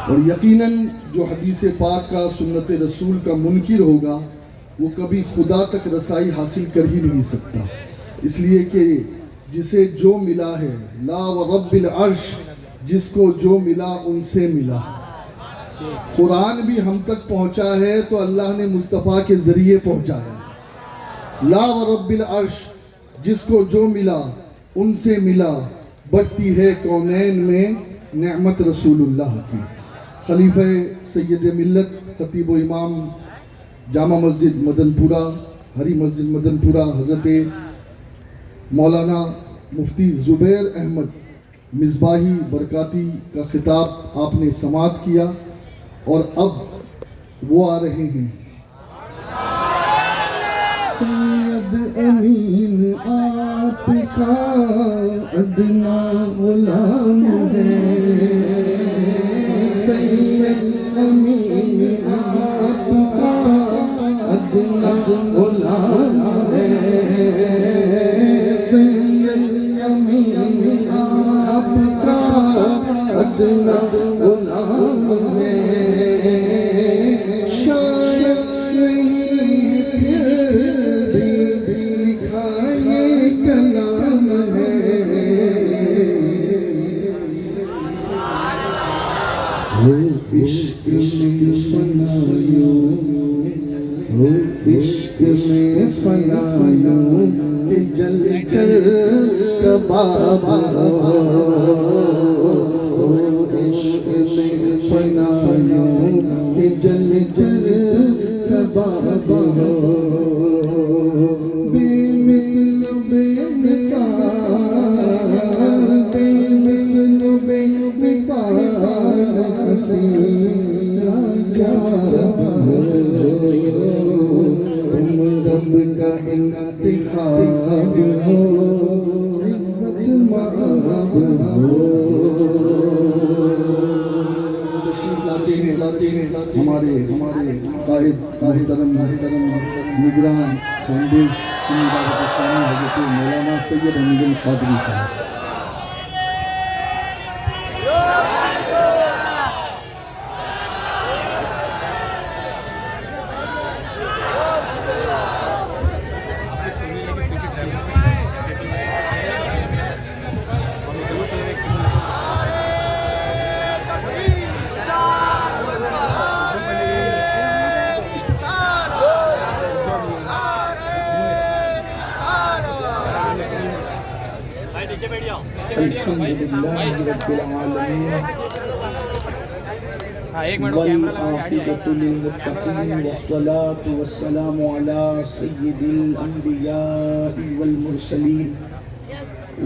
اور یقیناً جو حدیث پاک کا سنت رسول کا منکر ہوگا وہ کبھی خدا تک رسائی حاصل کر ہی نہیں سکتا، اس لیے کہ جسے جو ملا ہے، لا ورب العرش، جس کو جو ملا ان سے ملا۔ قرآن بھی ہم تک پہنچا ہے تو اللہ نے مصطفیٰ کے ذریعے پہنچا ہے۔ لا ورب العرش، جس کو جو ملا ان سے ملا، بڑھتی ہے کونین میں نعمت رسول اللہ کی۔ خلیفہ سید ملت خطیب و امام جامع مسجد مدن پورہ، ہری مسجد مدن پورہ، حضرت مولانا مفتی زبیر احمد مصباحی برکاتی کا خطاب آپ نے سماعت کیا، اور اب وہ آ رہے ہیں۔ سید امین آپ کا ادنا غلام ہے، سید امین آپ کا ادنا غلام ہے، سید امین آپ کا ادنا غلام ہے، شاید نہیں پھر بھی لکھا یہ کلام ہے۔ ہو عشق میں فنایوں، ہو عشق میں فنایوں کہ جل کر کباب ہو، ہو عشق میں فنایوں کہ جل کر کباب ہو، بے مثل بے مثال، بے مثل بے مثال حسین لاجواب ہو، تم رب کا انتخاب ہو، عزت مآب ہو۔ تشریف لاتے ہیں ہمارے قائد محترم نگران خاندان سنی پاکستانی حضرت مولانا سید حمید القادری صاحب۔ الحمدللہ رب العالمین والعاقبۃ للمتقین والصلاة والسلام علی سید الانبیاء والمرسلین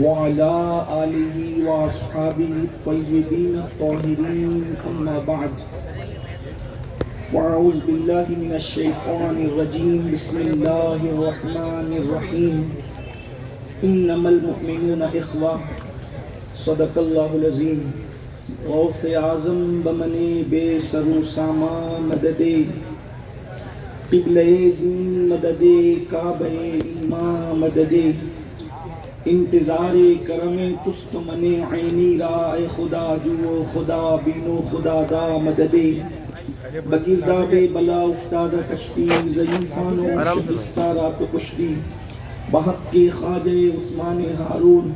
وعلی آلہ واصحابہ الطیبین الطاہرین، اما بعد فاعوذ باللہ من الشیطان الرجیم، بسم اللہ الرحمن الرحیم، انما المؤمنون اخوہ، صدق اللہ العظیم۔ غوث اعظم بمنے بے سرو ساما مددے، قبلہ دین مددے، کعبہ ایمان مددے، انتظار کرم تست من عینی را، اے خدا جو خدا بینو خدا دا مددے، بگرداب بلا افتادہ کشتی، ضعیفان و شکستہ رات کشتی، بحق کے خواجہ عثمان ہارون،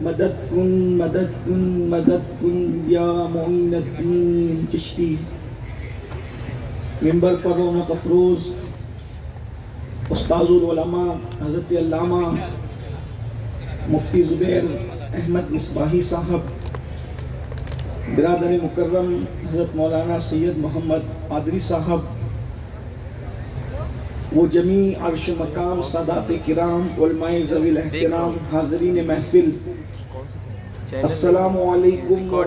مدد کن مدد کن مدد کن یا معین الدین چشتی۔ ممبر پر رونق افروز استاذ العلماء حضرت علامہ مفتی زبیر احمد مصباحی صاحب، برادر مکرم حضرت مولانا سید محمد قادری صاحب، وہ جمیع عرش مقام سادات کرام، علماء ذوی الاحترام، حاضرین محفل، السلام علیکم۔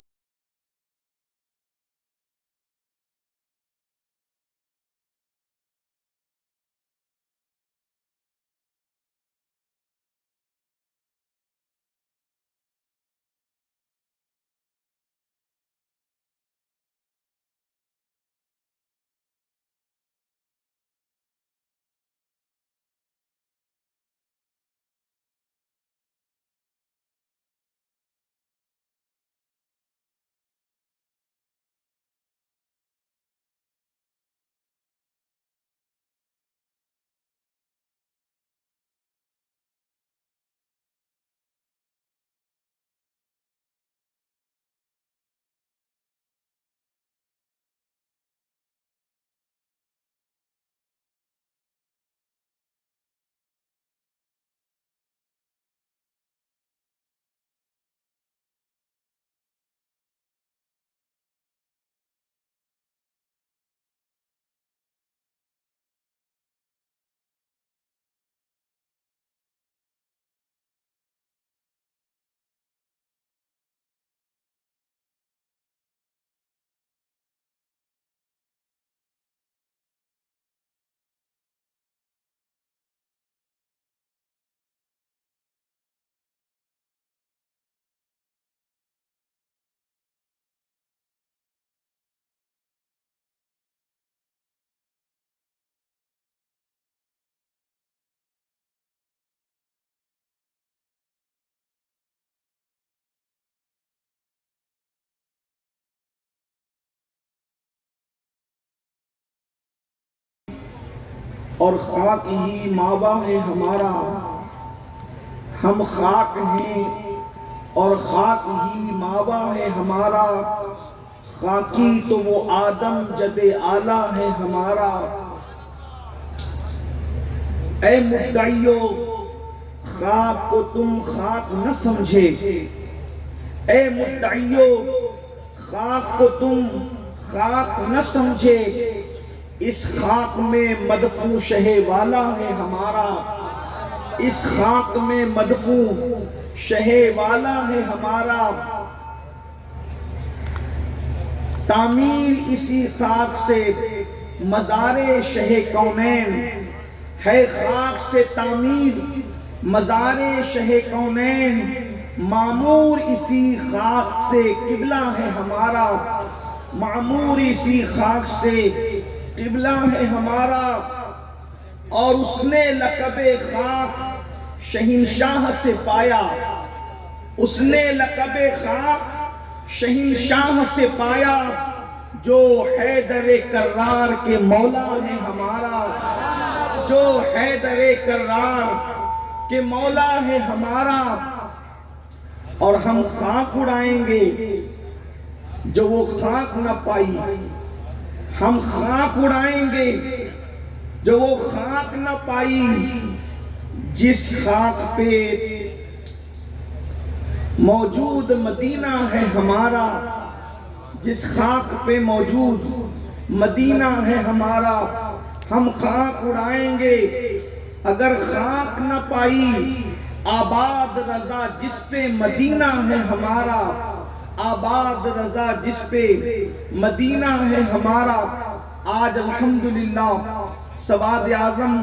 اور خاک ہی ماوا ہے ہمارا، ہم خاک ہیں اور خاک ہی ماوا ہے ہمارا، خاکی تو وہ آدم جد اعلیٰ ہے ہمارا۔ اے مدعیو خاک کو تم خاک نہ سمجھے، اے مدعیو خاک کو تم خاک نہ سمجھے، اس خاک میں مدفون شہ والا ہے ہمارا، اس خاک میں مدفون شہ والا ہے ہمارا۔ تعمیر اسی خاک سے مزار شہ کونین ہے، خاک سے تعمیر مزار شہ کونین، معمور اسی خاک سے قبلہ ہے ہمارا، معمور اسی خاک سے قبلہ ہے ہمارا۔ اور اس نے لقب خاک شہنشاہ سے پایا، اس نے لقب خاک شہنشاہ سے پایا، جو حیدر کرار کے مولا ہے ہمارا، جو حیدر کرار کے مولا ہے ہمارا۔ اور ہم خاک اڑائیں گے جو وہ خاک نہ پائی، ہم خاک اڑائیں گے جو وہ خاک نہ پائی، جس خاک پہ موجود مدینہ ہے ہمارا، جس خاک پہ موجود مدینہ ہے ہمارا۔ ہم خاک اڑائیں گے اگر خاک نہ پائی، آباد رضا جس پہ مدینہ ہے ہمارا، آباد رضا جس پہ مدینہ ہے ہمارا۔ آج الحمدللہ سواد اعظم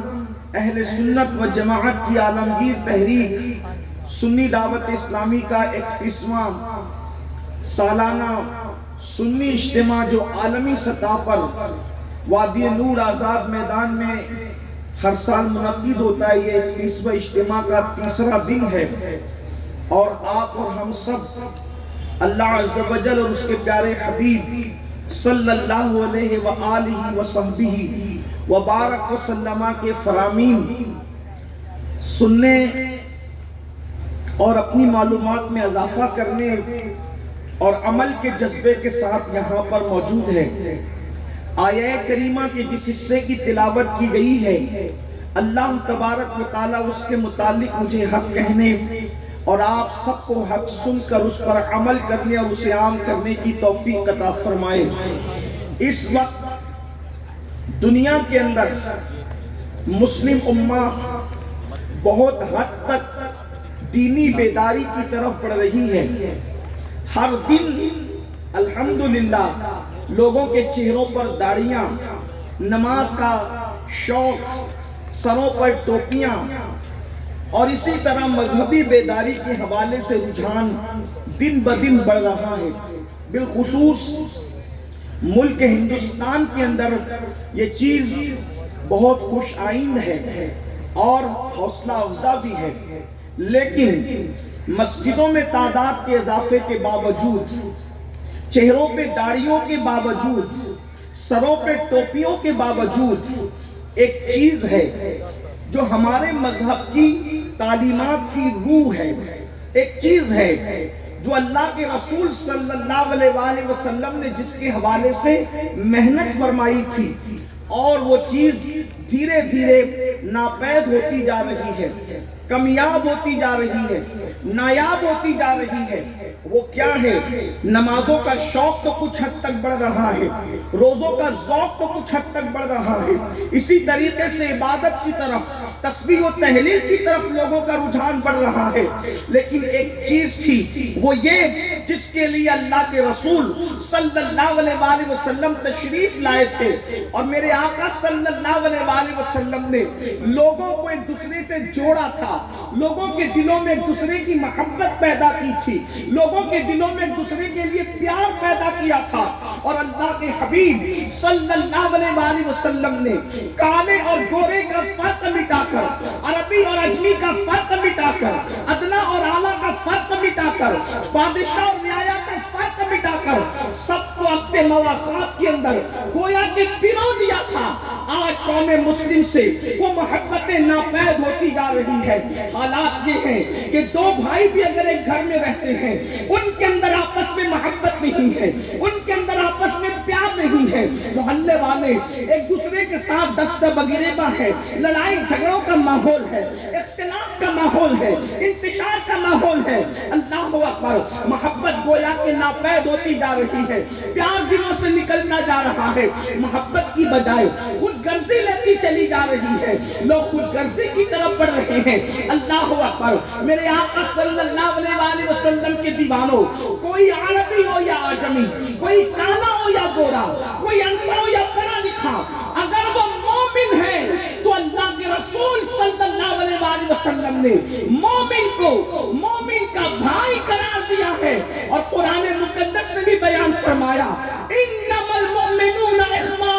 اہل سنت و جماعت کی عالمگیر تحریک سنی دعوت اسلامی کا 31واں سالانہ سنی اجتماع جو عالمی سطح پر وادی نور آزاد میدان میں ہر سال منعقد ہوتا ہے، یہ 31واں اجتماع کا تیسرا دن ہے، اور آپ اور ہم سب اللہ عز و جل اور اس کے پیارے حبیب صلی اللہ علیہ وآلہ وصحبہ وبارک وسلم کے فرامین سننے اور اپنی معلومات میں اضافہ کرنے اور عمل کے جذبے کے ساتھ یہاں پر موجود ہے۔ آیہ کریمہ کے جس حصے کی تلاوت کی گئی ہے، اللہ تبارک و تعالیٰ اس کے متعلق مجھے حق کہنے اور آپ سب کو حق سن کر اس پر عمل کرنے اور اسے عام کرنے کی توفیق عطا فرمائے۔ اس وقت دنیا کے اندر مسلم امہ بہت حد تک دینی بیداری کی طرف بڑھ رہی ہے۔ ہر دن الحمدللہ لوگوں کے چہروں پر داڑھیاں، نماز کا شوق، سروں پر ٹوپیاں اور اسی طرح مذہبی بیداری کے حوالے سے رجحان دن بدن بڑھ رہا ہے۔ بالخصوص ملک ہندوستان کے اندر یہ چیز بہت خوش آئند ہے اور حوصلہ افزا بھی ہے، لیکن مسجدوں میں تعداد کے اضافے کے باوجود، چہروں پہ داڑھیوں کے باوجود، سروں پہ ٹوپیوں کے باوجود ایک چیز ہے جو ہمارے مذہب کی تعلیمات کی روح ہے، ایک چیز ہے جو اللہ کے رسول صلی اللہ علیہ وآلہ وسلم نے جس کے حوالے سے محنت فرمائی تھی، اور وہ چیز دھیرے دھیرے ناپید ہوتی جا رہی ہے، کمیاب ہوتی جا رہی ہے، نایاب ہوتی جا رہی ہے۔ وہ کیا ہے؟ نمازوں کا شوق تو کچھ حد تک بڑھ رہا ہے، روزوں کا ذوق تو کچھ حد تک بڑھ رہا ہے، اسی طریقے سے عبادت کی طرف، تسبیح و تہلیل کی طرف لوگوں کا رجحان بڑھ رہا ہے، لیکن ایک چیز تھی، وہ یہ جس کے لیے اللہ کے رسول صلی اللہ علیہ وآلہ وسلم تشریف لائے تھے، اور میرے آقا صلی اللہ علیہ وآلہ وسلم نے لوگوں کو ایک دوسرے سے جوڑا تھا، لوگوں کے دلوں میں ایک دوسرے کی محبت پیدا کی تھی، لوگوں کے دلوں میں ایک دوسرے کے لیے پیار پیدا کیا تھا، اور اللہ کے حبیب صلی اللہ علیہ وآلہ وسلم نے کالے اور گورے کا فرق مٹا کر، عربی اور اجمی کا فرق مٹا کر، ادنا اور اعلیٰ کا فرق مٹا کر، بادشاہ اور رعایا کا فرق مٹا کر، سب کو وقت مواخات کے اندر گویا کہ پرو دیا تھا، آج قوم مسلم سے وہ محبتیں ناپید ہوتی جا رہی ہے۔ حالات یہ ہیں کہ دو بھائی بھی اگر ایک گھر میں رہتے ہیں، ان کے اندر آپس میں محبت نہیں ہے، ان کے اندر آپس میں پیار نہیں ہے، محلے والے ایک دوسرے کے ساتھ دست بگریبہ ہے، لڑائی جھگڑوں کا ماحول ہے، اختلاف کا ماحول ہے، انتشار کا ماحول ہے، اللہ اکبر، محبت گویا کہ ناپید ہوتی جا رہی ہے، پیار دلوں سے نکلتا جا رہا ہے، محبت کی بجائے خود غرضی لیتی چلی جا رہی ہے، لوگ خود غرضی کی طرف بڑھ رہے ہیں۔ اللہ اکبر، میرے آقا صلی اللہ علیہ وآلہ وسلم کے دیوانوں، کوئی عربی ہو یا عجمی، کوئی کالا ہو یا گورا، کوئی ان پڑھ ہو یا پڑھا لکھا، اگر وہ مومن ہے تو اللہ کے رسول صلی اللہ علیہ وآلہ وسلم نے مومن کو مومن کا بھائی قرار دیا ہے، اور قرآن مقدس میں بھی بیان فرمایا انما المؤمنون اخوہ،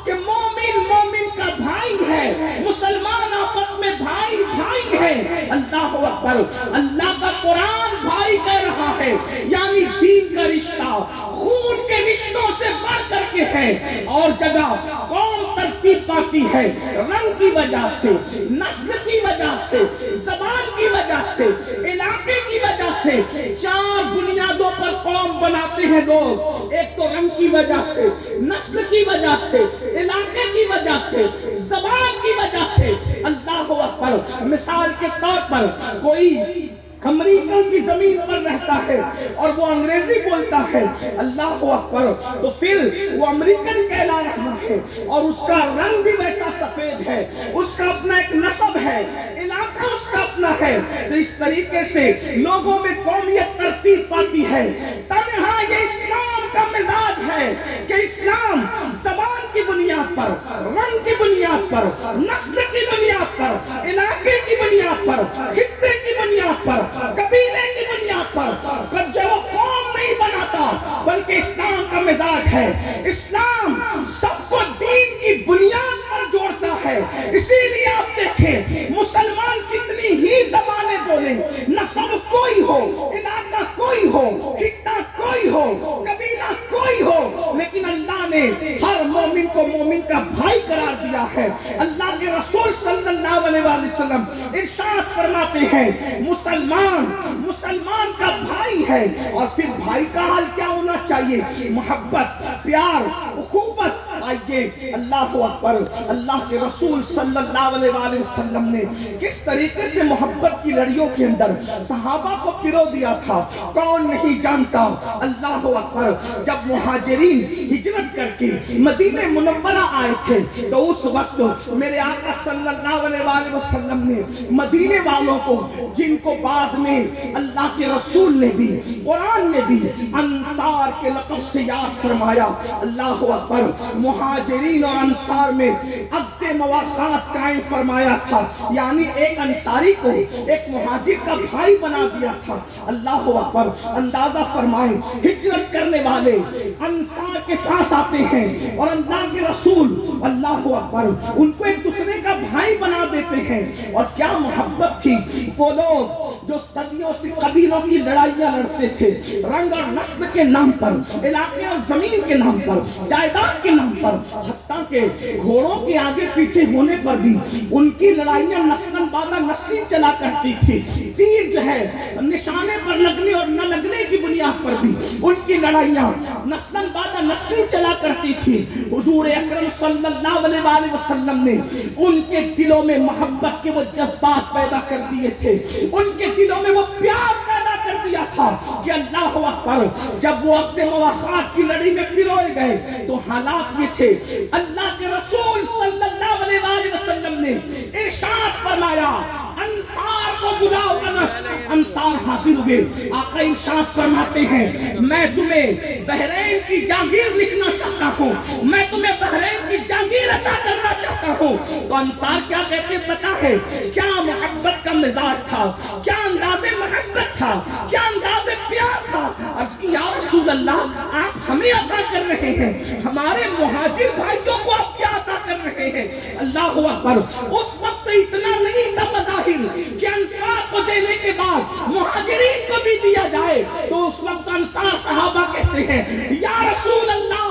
کہ مومن مومن کا بھائی ہے، مسلمان آپس میں بھائی بھائی ہے۔ اللہ اکبر، اللہ کا قرآن بھائی کہہ رہا ہے، یعنی دین کا رشتہ خون کے رشتوں سے بڑھ کر کے ہے، اور جگہ قوم ترتیب پاتی ہے رنگ کی وجہ سے، نسل کی وجہ سے، زبان کی وجہ سے، علاقے کی وجہ سے، چار بنیادوں پر قوم بناتے ہیں لوگ، ایک تو رنگ کی وجہ سے، نسل کی وجہ سے، علاقے کی وجہ سے، زبان کی وجہ سے۔ اللہ اکبر، مثال کے طور پر کوئی امریکہ کی زمین پر رہتا ہے اور وہ انگریزی بولتا ہے، اللہ اکبر، تو پھر وہ امریکن کہلا رہا ہے، اور اس کا رنگ بھی ویسا سفید ہے، اس کا اپنا ایک نسب ہے، علاقہ اس کا اپنا ہے، تو اس طریقے سے لوگوں میں قومیت ترتیب پاتی ہے۔ تنہا یہ اسلام کا مزاج ہے کہ اسلام زبان کی بنیاد پر، رنگ کی بنیاد پر، نسل کی بنیاد پر، علاقے کی بنیاد پر، خطے کی بنیاد پر، قبیلے کی بنیاد پر جو قوم نہیں بناتا، بلکہ اسلام کا مزاج ہے، اسلام سب کو دین کی بنیاد پر جوڑتا ہے۔ اسی لیے آپ دیکھیں مسلمان کتنی ہی زبانیں بولیں، نسب کوئی ہو، علاقہ کوئی ہو، خطہ کوئی ہو، قبیلہ کوئی ہو، لیکن اللہ نے ہر مومن کو مومن کا بھائی قرار دیا ہے۔ اللہ کے رسول صلی اللہ علیہ وآلہ وسلم ارشاد فرماتے ہیں مسلمان کا بھائی ہے، اور پھر بھائی کا حال کیا ہونا چاہیے؟ محبت، پیار، اخوت۔ آئیے اللہ اکبر، اللہ کے رسول صلی اللہ علیہ وآلہ وسلم نے کس طریقے سے محبت کی لڑیوں کے اندر صحابہ کو پرو دیا تھا، کون نہیں جانتا۔ اللہ اکبر، جب مہاجرین ہجرت کر کے مدینہ منورہ آئے تھے تو اس وقت میرے آقا صلی اللہ علیہ وآلہ وسلم نے مدینے والوں کو، جن کو بعد میں اللہ کے رسول نے بھی قرآن نے بھی انصار کے لقب سے یاد فرمایا، اللہ اکبر، مہاجرین اور انصار میں عقد مواخات قائم فرمایا تھا، یعنی ایک انصاری کو ایک مہاجر کا بھائی بنا دیا تھا۔ اللہ اکبر، اندازہ فرمائیں، ہجرت کرنے والے انصار کے پاس آتے ہیں اور اللہ کے رسول اللہ اکبر ان کو ایک دوسرے کا بھائی بنا دیتے ہیں، اور کیا محبت تھی۔ وہ لوگ جو صدیوں سے قبیلوں کی لڑائیاں لڑتے تھے، رنگ اور نسل کے نام پر، علاقے اور زمین کے نام پر، جائیداد کے نام پر، حتیٰ کہ گھوڑوں کے آگے پیچھے ہونے پر بھی ان کی لڑائیاں نسل بعد نسل چلا کرتی تھی، تیر جو ہے نشانے پر لگنے اور نہ لگنے کی بنیاد پر بھی ان کی لڑائیاں نسل بعد نسل چلا کرتی تھی۔ حضور اکرم صلی اللہ علیہ وآلہ وسلم نے ان کے دلوں میں محبت کے وہ جذبات پیدا کر دیے تھے، ان کے دلوں میں وہ پیار پیدا کر دیا تھا کہ اللہ اکبر، جب وہ اپنے مواخات کی لڑی میں پروئے گئے تو حالات یہ تھے، اللہ کے رسول صلی اللہ علیہ وآلہ وسلم نے ارشاد فرمایا انصار کو بلاؤ، انصار حاضر ہوئے۔ آقا ارشاد فرماتے ہیں میں تمہیں بحرین کی جاگیر لکھنا چاہتا ہوں، میں تمہیں بحرین کی جاگیر عطا کرنا چاہتا ہوں۔ تو انصار کیا کہتے پتہ ہے؟ کیا محبت کا مزاج تھا، کیا انداز محبت تھا، کیا انداز پیار تھا۔ عرض کی یا رسول اللہ، آپ ہمیں عطا کر رہے ہیں، ہمارے مہاجر بھائیوں کو آپ کیا عطا کر رہے ہیں؟ اللہ اکبر، اس وقت اتنا نہیں تھا مظاہر کہ انصار کو دینے کے بعد مہاجرین کو بھی دیا جائے، تو اس وقت انصار صحابہ کہتے ہیں یا رسول اللہ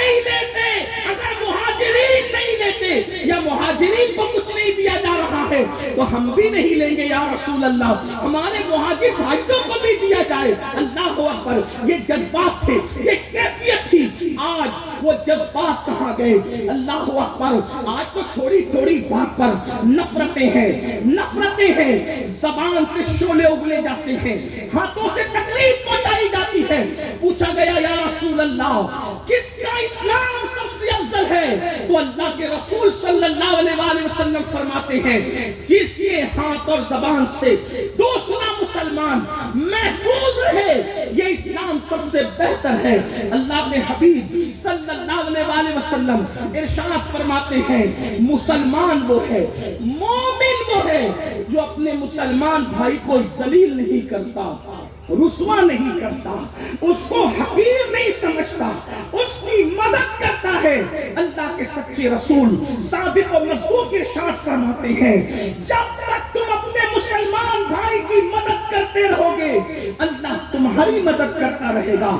نہیں لیتے, اگر مہاجرین نہیں لیتے یا مہاجرین کو کچھ نہیں دیا جا رہا ہے تو ہم بھی نہیں لیں گے یا رسول اللہ, ہمارے مہاجر بھائیوں کو بھی دیا جائے. اللہ اکبر, یہ جذبات تھے, یہ کیفیت تھی. آج وہ جذبات کہاں گئے؟ اللہ اکبر, آج تو تھوڑی تھوڑی بات پر نفرتیں ہیں, زبان سے شعلے اگلے جاتے ہیں, ہاتھوں سے تکلیف پہنچائی جاتی ہے. پوچھا گیا یا رسول اللہ کس کا اسلام سب سے افضل ہے؟ تو اللہ کے رسول صلی اللہ علیہ وآلہ وسلم فرماتے ہیں جس کے ہاتھ اور زبان سے دوسرا مسلمان محفوظ رہے یہ اسلام سب سے بہتر ہے. اللہ کے حبیب صلی اللہ علیہ وآلہ وسلم ارشاد فرماتے ہیں مسلمان وہ ہے, مومن وہ ہے جو اپنے مسلمان بھائی کو ذلیل نہیں کرتا, رسوا نہیں کرتا, اس کو حقیر نہیں سمجھتا, اس کی مدد کرتا ہے. اللہ کے سچے رسول صادق و مصدوق ارشاد فرماتے ہیں جب تک تم اپنے مسلمان بھائی کی مدد کرتے رہو گے اللہ تمہاری مدد کرتا رہے گا.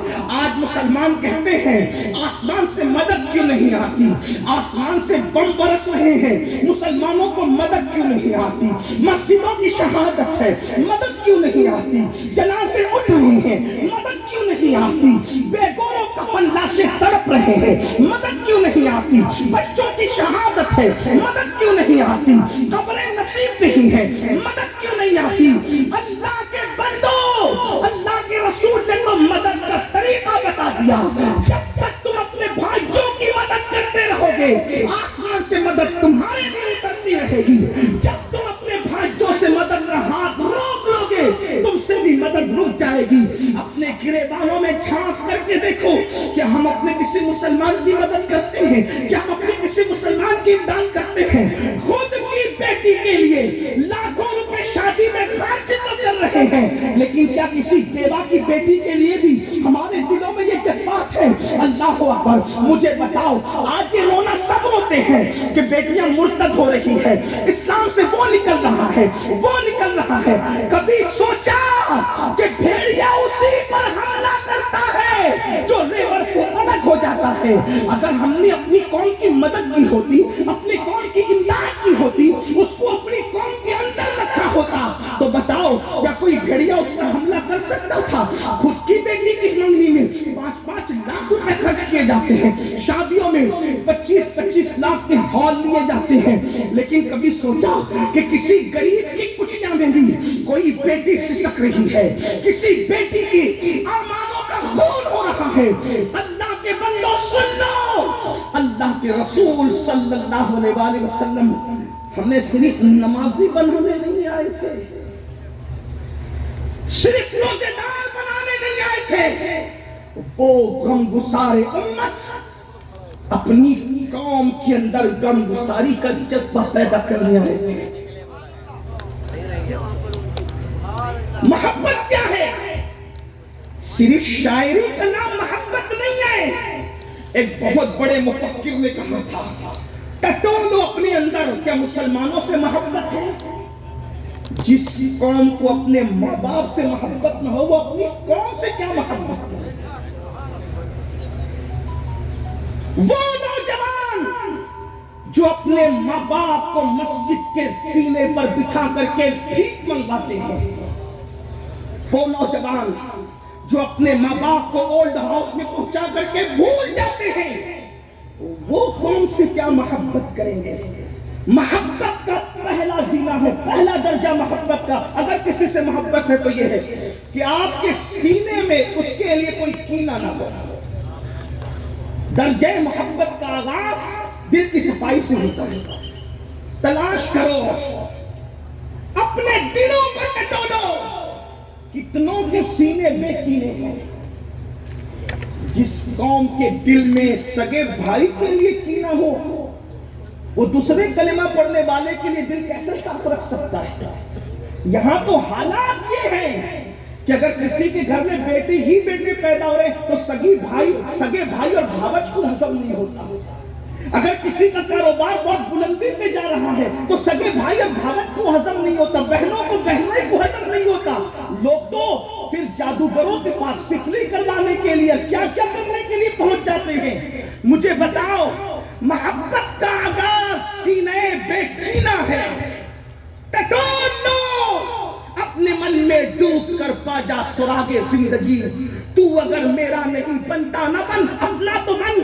آج مسلمان کہتے ہیں آسمان سے مدد کیوں نہیں آتی, آسمان سے بم برس رہے ہیں, مسلمانوں کو مدد کیوں نہیں آتی, مسجدوں کی شہادت ہے مدد کیوں نہیں آتی, جنازے اٹھ رہے ہیں مدد کیوں نہیں آتی, بے گوروں کفن لاشیں تڑپ رہے ہیں مدد کیوں نہیں آتی, بچوں کی شہادت ہے مدد کیوں نہیں آتی, قبریں نصیب نہیں ہے مدد کیوں نہیں آتی. اللہ کے بندو, اللہ کے رسول نے تو مدد کا طریقہ بتا دیا. جب تک تم اپنے بھائیوں کی مدد کرتے رہو گے آسمان سے مدد تمہارے لیے اترتی رہے گی. جب تم اپنے بھائیوں سے مدد کا ہاتھ روک لو گے تم سے بھی مدد رک جائے گی. اپنے گریبانوں میں جھانک کر کے دیکھو کہ ہم اپنے کسی مسلمان کی مدد کرتے ہیں, کیا ہم اپنے کسی مسلمان کی امداد کرتے ہیں. خود کی بیٹی کے لیے لاکھوں روپے شادی میں خرچ تو کر رہے ہیں لیکن کیا کسی بیوہ کی بیٹی کے لیے بھی ہمارے دلوں میں یہ جذبات ہے؟ اللہ اکبر, مجھے بتاؤ آج یہ رونا سب روتے ہیں کہ بیٹیاں مرتد ہو رہی ہے, اسلام سے وہ نکل رہا ہے, وہ نکل رہا ہے. کبھی سوچا کہ بھیڑیا اسی پر حملہ کرتا ہے جو ریور سے الگ ہو جاتا ہے. اگر ہم نے اپنی قوم کی مدد کی ہوتی, اپنی قوم کی امداد کی ہوتی, اس کو اپنی قوم کے اندر رکھا ہوتا تو بتاؤ کیا کوئی بھیڑیا اس پر حملہ کر سکتا تھا؟ خود کی بیٹی کی منگنی میں 5-5 لاکھ روپے خرچ کیے جاتے ہیں, شادیوں میں 25-25 لاکھ کے ہال لیے جاتے ہیں, لیکن کبھی سوچا کہ کسی غریب کی کٹیا میں بھی کوئی بیٹی سسک رہی ہے, کسی بیٹی کی ارمانوں کا خون ہو رہا ہے. اللہ کے بندو سن لو, اللہ کے رسول صلی اللہ علیہ وآلہ وسلم ہمیں صرف نمازی بنانے نہیں آئے تھے, صرف روزے دار بنانے نہیں آئے تھے, وہ غم گسار امت اپنی قوم کے اندر غم گساری کا جذبہ پیدا کرنے آئے تھے. محبت کیا ہے؟ صرف شاعری کا نام محبت نہیں ہے. ایک بہت بڑے مفکر نے کہا تھا ٹٹولو اپنے اندر, کیا مسلمانوں سے محبت ہے؟ جس قوم کو اپنے ماں باپ سے محبت نہ ہو وہ اپنی قوم سے کیا محبت ہے؟ وہ نوجوان جو اپنے ماں باپ کو مسجد کے سینے پر بٹھا کر کے بھیک منگواتے ہیں, وہ نوجوان جو اپنے ماں باپ کو اولڈ ہاؤس میں پہنچا کر کے بھول جاتے ہیں, وہ قوم سے کیا محبت کریں گے؟ محبت کا پہلا زینہ ہے, پہلا درجہ محبت کا. اگر کسی سے محبت ہے تو یہ ہے کہ آپ کے سینے میں اس کے لیے کوئی کینہ نہ ہو. درجہ محبت کا آغاز دل کی صفائی سے ہوتا ہے. تلاش کرو, اپنے دلوں پر ٹٹولو, کتنوں کے سینے بے کینے ہیں. جس قوم کے دل میں سگے بھائی کے لیے کینہ ہو وہ دوسرے کلمہ پڑھنے والے کے لیے دل کیسے صاف رکھ سکتا ہے؟ یہاں تو حالات یہ ہیں کہ اگر کسی کے گھر میں بیٹی ہی بیٹے پیدا ہو رہے تو سگے بھائی اور بھاوج کو ہضم نہیں ہوتا. اگر کسی کا کاروبار بہت بلندی پہ جا رہا ہے تو سگے بھائی اور بھاوج کو ہضم نہیں ہوتا, بہنوں کو بہنیں کو ہضم نہیں ہوتا. لوگ تو پھر جادوگروں کے پاس سفلی کروانے کے لیے کیا کیا کرنے کے لیے پہنچ جاتے ہیں. مجھے بتاؤ محبت کا آغاز سینے بے کینہ ہے، ٹٹول لو اپنے من میں ڈوب کر پا جا سراغ زندگی، تو اگر میرا نہیں بنتا نہ بن اپنا تو بن۔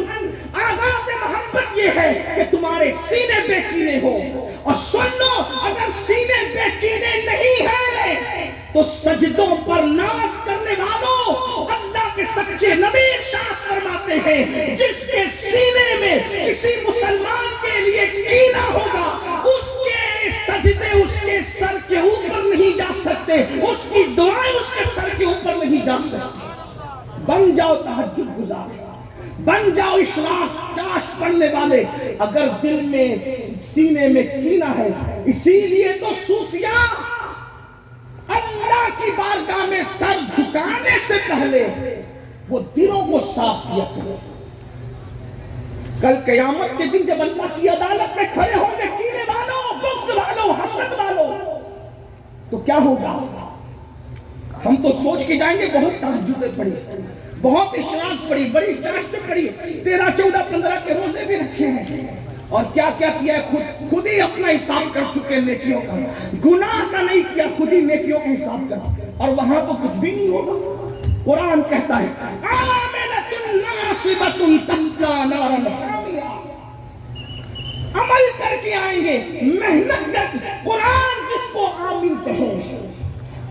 آغاز محبت یہ ہے کہ تمہارے سینے بے کینے ہو، اور سن لو اگر سینے بے کینے نہیں ہے تو سجدوں پر ناز کرنے والوں، اللہ کے سچے نبی ارشاد فرماتے ہیں جس کے سینے میں کسی مسلمان کے لیے کینہ ہوگا اس کے سجدے اس کے سر کے اوپر نہیں جا سکتے، اس کی دعائیں اس کے سر کے اوپر نہیں جا سکتی۔ بن جاؤ تہجد گزار، بن جاؤ اشراق چاش پڑھنے والے، اگر دل میں سینے میں کینہ ہے۔ اسی لیے تو صوفیاء اللہ کی بارگاہ میں سر جھکانے سے پہلے وہ دلوں کو صاف کیا کرتے۔ کل قیامت کے دن جب اللہ کی عدالت میں کھڑے ہوں گے کینے والوں، بغض والوں، حسد والوں، تو کیا ہوگا؟ ہم تو سوچ کے جائیں گے بہت تہجدیں پڑھی، بہت اشراق پڑھی، بڑی چاشتیں پڑھی، 13، 14، 15 کے روزے بھی رکھے ہیں، اور کیا کیا کیا ہے خود ہی اپنا حساب کر چکے نیکیوں کا، گناہ کا نہیں کیا، خود ہی نیکیوں کا حساب کر، اور وہاں تو کچھ بھی نہیں ہوگا۔ قرآن کہتا ہے آمنۃ ناصبۃ تصلیٰ نارا حامیہ، عمل کر کے آئیں گے، محنت کر کے۔ قرآن جس کو عامل کہے،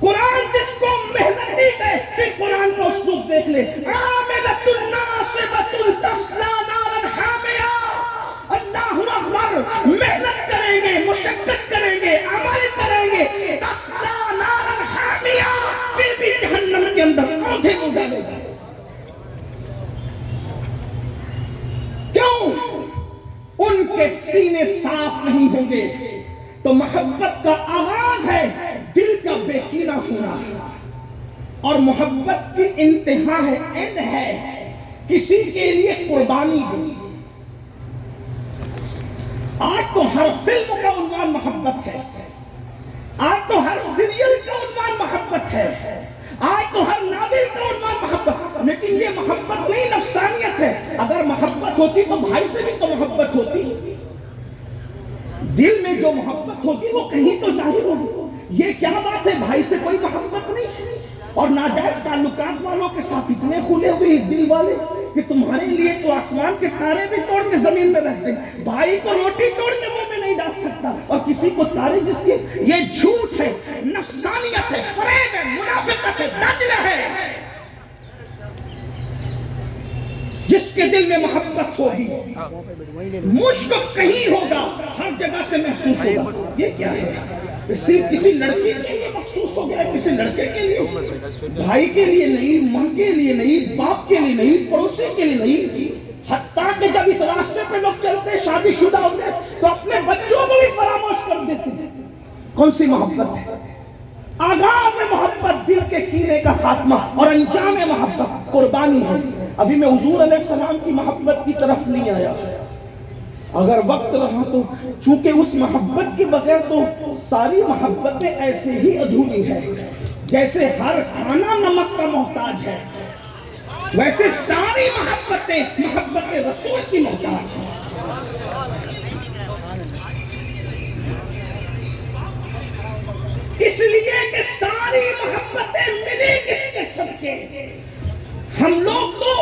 قرآن جس کو محنتی کہے، پھر قرآن کا اسلوب دیکھ لے، عاملۃ ناصبۃ تصلیٰ نارا حامیہ، اللہ اکبر، محنت کریں گے، مشقت کریں گے، عمل کریں گے، تصلیٰ نارا حامیہ، پھر بھی جہنم کے اندر آدھے کو ڈالے گا۔ کیوں؟ ان کے سینے صاف نہیں ہوں گے۔ تو محبت کا آغاز ہے دل کا بے کینہ ہونا، اور محبت کی انتہا ہے، اینڈ ہے کسی کے لیے قربانی دی۔ آج تو ہر فلم کا عنوان محبت ہے، آج تو ہر سیریل کا عنوان محبت ہے، آج تو ہر ناول کا عنوان محبت، لیکن یہ محبت نہیں نفسانیت ہے۔ اگر محبت ہوتی تو بھائی سے بھی تو محبت ہوتی، دل میں جو محبت ہوتی وہ کہیں تو ظاہر ہوگی۔ یہ کیا بات ہے، بھائی سے کوئی محبت نہیں، اور ناجائز تعلقات والوں کے ساتھ اتنے کھلے ہوئے دل والے کہ تمہارے لیے تو آسمان کے تارے بھی توڑ کے زمین میں رکھتے ہیں، بھائی کو روٹی توڑ کے منہ میں نہیں ڈال سکتا، اور کسی کو تارے جس کے۔ یہ جھوٹ ہے، نفسانیت ہے، فریب ہے، منافقت ہے، دجل ہے۔ جس کے دل میں محبت ہوگی مشک کہیں ہوگا، ہر جگہ سے محسوس ہوگا۔ یہ کیا ہے؟ صرف کسی لڑکی کے لیے مخصوص ہو گیا، کسی لڑکے کے لیے، بھائی کے لیے نہیں، ماں کے لیے نہیں، باپ کے لیے نہیں، پڑوسی کے لیے نہیں، حتیٰ کہ جب اس راستے پہ لوگ چلتے شادی شدہ ہوتے تو اپنے بچوں کو بھی فراموش کر دیتے۔ کون سی محبت ہے؟ آغاز محبت دل کے کینے کا خاتمہ، اور انجام محبت قربانی ہے۔ ابھی میں حضور علیہ السلام کی محبت کی طرف نہیں آیا، اگر وقت رہا تو، چونکہ اس محبت کے بغیر تو ساری محبتیں ایسے ہی ادھوری ہے۔ جیسے ہر کھانا نمک کا محتاج ہے، ویسے ساری محبتیں محبت رسول کی محتاج ہیں۔ اس لیے کہ ساری محبتیں ملی کس کے صدقے؟ ہم لوگ تو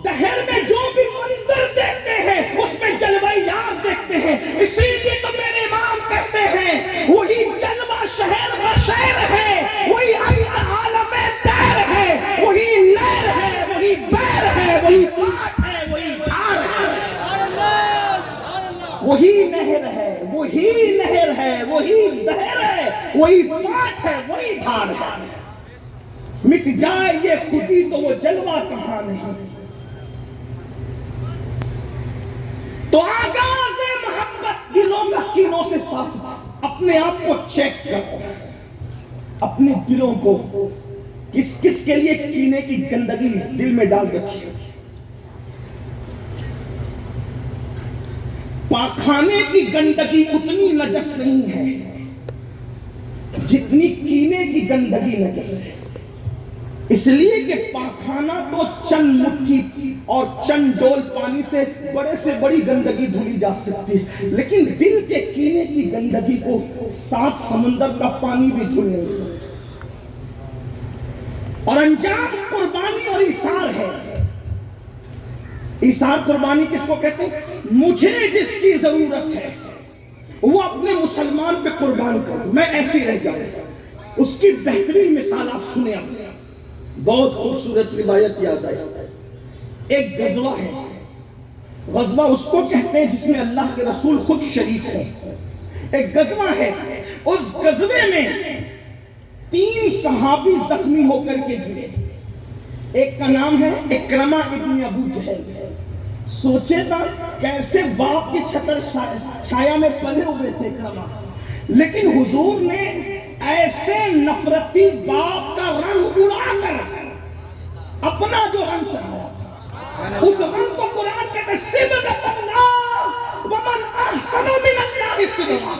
دہر میں جو بھی منظر دیکھتے ہیں اس میں جلوہ یار دیکھتے ہیں، اسی لیے تو میرے امام کہتے ہیں وہی جلوہ شہر و شہر ہے، وہی عالم دیر ہے، وہی لہر ہے، وہی بیر ہے، وہی پاک ہے، وہی دھار ہے، وہی نہر ہے، وہی نہر ہے، وہی دہر ہے، وہی پاک ہے، وہی دھار ہے۔ مٹ جائے یہ خودی تو وہ جلوہ کہاں نہیں۔ تو آغاز محبت دلوں کا کینوں سے صاف۔ اپنے آپ کو چیک کرو، اپنے دلوں کو کس کس کے لیے کینے کی گندگی دل میں ڈال رکھی ہے۔ پاخانے کی گندگی اتنی نجس نہیں ہے جتنی کینے کی گندگی نجس ہے۔ اس لیے کہ پاخانہ تو چند مٹھی اور چند ڈول پانی سے بڑے سے بڑی گندگی دھلی جا سکتی ہے، لیکن دل کے کینے کی گندگی کو 7 سمندر کا پانی بھی دھل نہیں سکتا۔ اور انجام قربانی اور ایثار ہے۔ ایثار قربانی کس کو کہتے ہیں؟ مجھے جس کی ضرورت ہے وہ اپنے مسلمان پہ قربان کرو، میں ایسی رہ جاؤں۔ اس کی بہترین مثال آپ سنیں، بہت خوبصورت روایت یاد آئی۔ ایک غزوہ ہے، غزوہ اس کو کہتے ہیں جس میں اللہ کے رسول خود شریک ہیں۔ ایک غزوہ ہے، اس غزوے میں 3 صحابی زخمی ہو کر کے گرے۔ ایک کا نام ہے اکرمہ ابن ابو جہل۔ سوچے تھا کیسے باپ کی چھتر چھایا میں پلے ہوئے تھے اکرمہ، لیکن حضور نے ایسے نفرتی باپ کا رنگ اڑا کر اپنا جو رنگ چڑھایا، اس رنگ کو قرآن کہتا ہے صبغۃ اللہ ومن احسن من اللہ صبغہ۔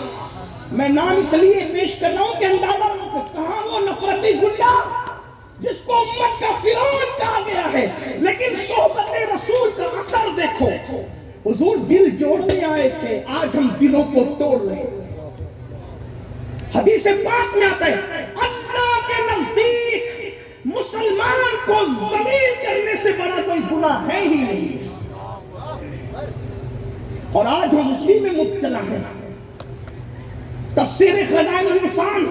میں نام اس لیے پیش کر رہا ہوں کہ اندازہ ہو کہاں وہ نفرتی گنڈا جس کو امت کا فرعون کہا گیا ہے، لیکن صحبت رسول کا اثر دیکھو۔ حضور دل جوڑنے آئے تھے، آج ہم دلوں کو توڑ رہے ہیں۔ حدیث پاک میں آتا ہے اللہ کے نزدیک مسلمان کو ذلیل کرنے سے بڑا کوئی گناہ ہے ہی نہیں، اور آج ہم اسی میں مبتلا ہیں۔ تفسیر خزائن العرفان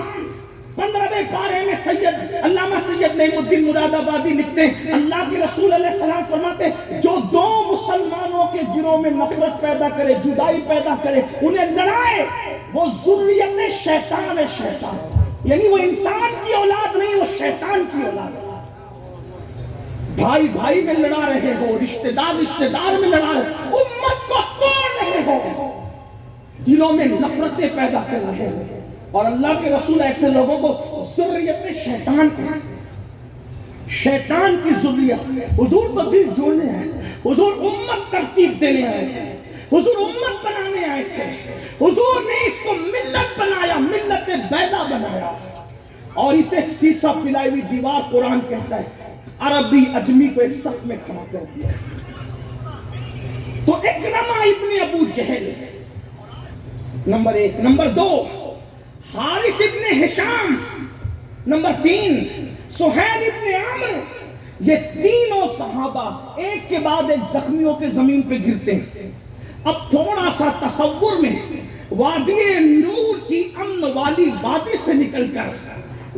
15ویں پارے میں سید علامہ سید نعیم الدین مراد آبادی لکھتے ہیں، اللہ کے رسول علیہ السلام فرماتے ہیں جو 2 مسلمانوں کے گروہ میں نفرت پیدا کرے، جدائی پیدا کرے، انہیں لڑائے، وہ ذریت شیطان ہے۔ شیطان یعنی وہ انسان کی اولاد نہیں، وہ شیطان کی اولاد ہے۔ بھائی بھائی میں لڑا رہے ہو، رشتہ دار میں لڑا رہے ہو، امت کو توڑ رہے ہو، دلوں میں نفرتیں پیدا کر رہے ہو، اور اللہ کے رسول ایسے لوگوں کو ذریت شیطان کہتے ہیں۔ شیطان کی ذریت حضور پر دل جوڑنے آئے، حضور امت ترتیب دینے آئے تھے، حضور امت بنانے آئے تھے، حضور نے اس کو ملت بنایا، ملت بیضا بنایا، اور اسے سیسا پلائی ہوئی دیوار قرآن کہتا ہے۔ عربی عجمی کو ایک صف میں کھڑا کر دیا۔ تو اکرمہ ابن ابو جہل نمبر 1، نمبر 2 حارث ابن ہشام، نمبر 3 سہیل ابن عمرو۔ یہ تینوں صحابہ ایک کے بعد ایک زخمیوں کے زمین پہ گرتے ہیں۔ اب تھوڑا سا تصور میں وادی نور کی امن والی وادی سے نکل کر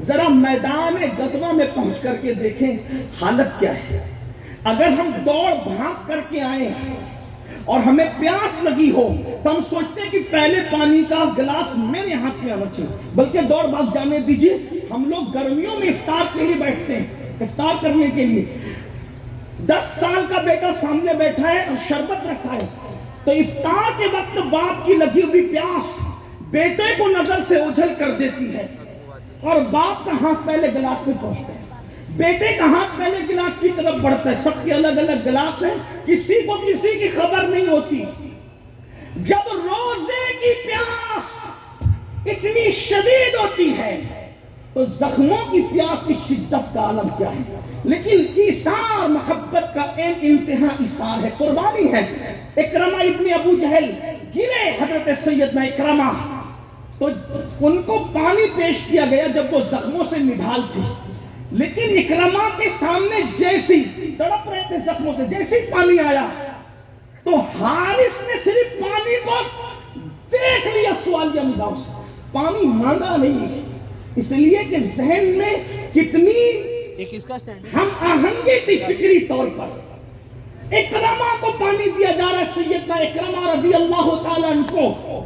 ذرا میدان غزوہ میں پہنچ کر کے دیکھیں حالت کیا ہے۔ اگر ہم دوڑ بھاگ کر کے آئے اور ہمیں پیاس لگی ہو تو ہم سوچتے ہیں کہ پہلے پانی کا گلاس میرے ہاتھ میں آنا چاہیے، بلکہ دوڑ بھاگ جانے دیجیے۔ ہم لوگ گرمیوں میں افطار کے لیے بیٹھتے ہیں، افطار کرنے کے لیے 10 سال کا بیٹا سامنے بیٹھا ہے اور شربت رکھا ہے، تو افطار کے وقت باپ کی لگی ہوئی پیاس بیٹے کو نظر سے اوجھل کر دیتی ہے، اور باپ کا ہاتھ پہلے گلاس میں پہنچتا ہے، بیٹے کا ہاتھ پہلے گلاس کی طرف بڑھتا ہے۔ سب کے الگ الگ گلاس ہیں، کسی کو کسی کی خبر نہیں ہوتی۔ جب روزے کی پیاس اتنی شدید ہوتی ہے تو زخموں کی پیاس کی شدت کا عالم کیا ہے۔ لیکن ایثار محبت کا ایک انتہا ایثار ہے، قربانی ہے۔ اکرمہ ابن ابو جہل گرے، حضرت سیدنا اکرمہ، تو ان کو پانی پیش کیا گیا جب وہ زخموں سے نڈھال تھے، لیکن اکرمہ کے سامنے جیسی تڑپ رہے تھے زخموں سے، جیسے پانی آیا تو حارث نے صرف پانی کو دیکھ لیا سوالیہ نگاہوں سے، پانی مانگا نہیں، اس لیے کہ ذہن میں کتنی ہم آہنگی تھی فکری طور پر۔ اکرمہ کو پانی دیا جا رہا ہے، سیدنا اکرمہ رضی اللہ تعالیٰ عنہ کو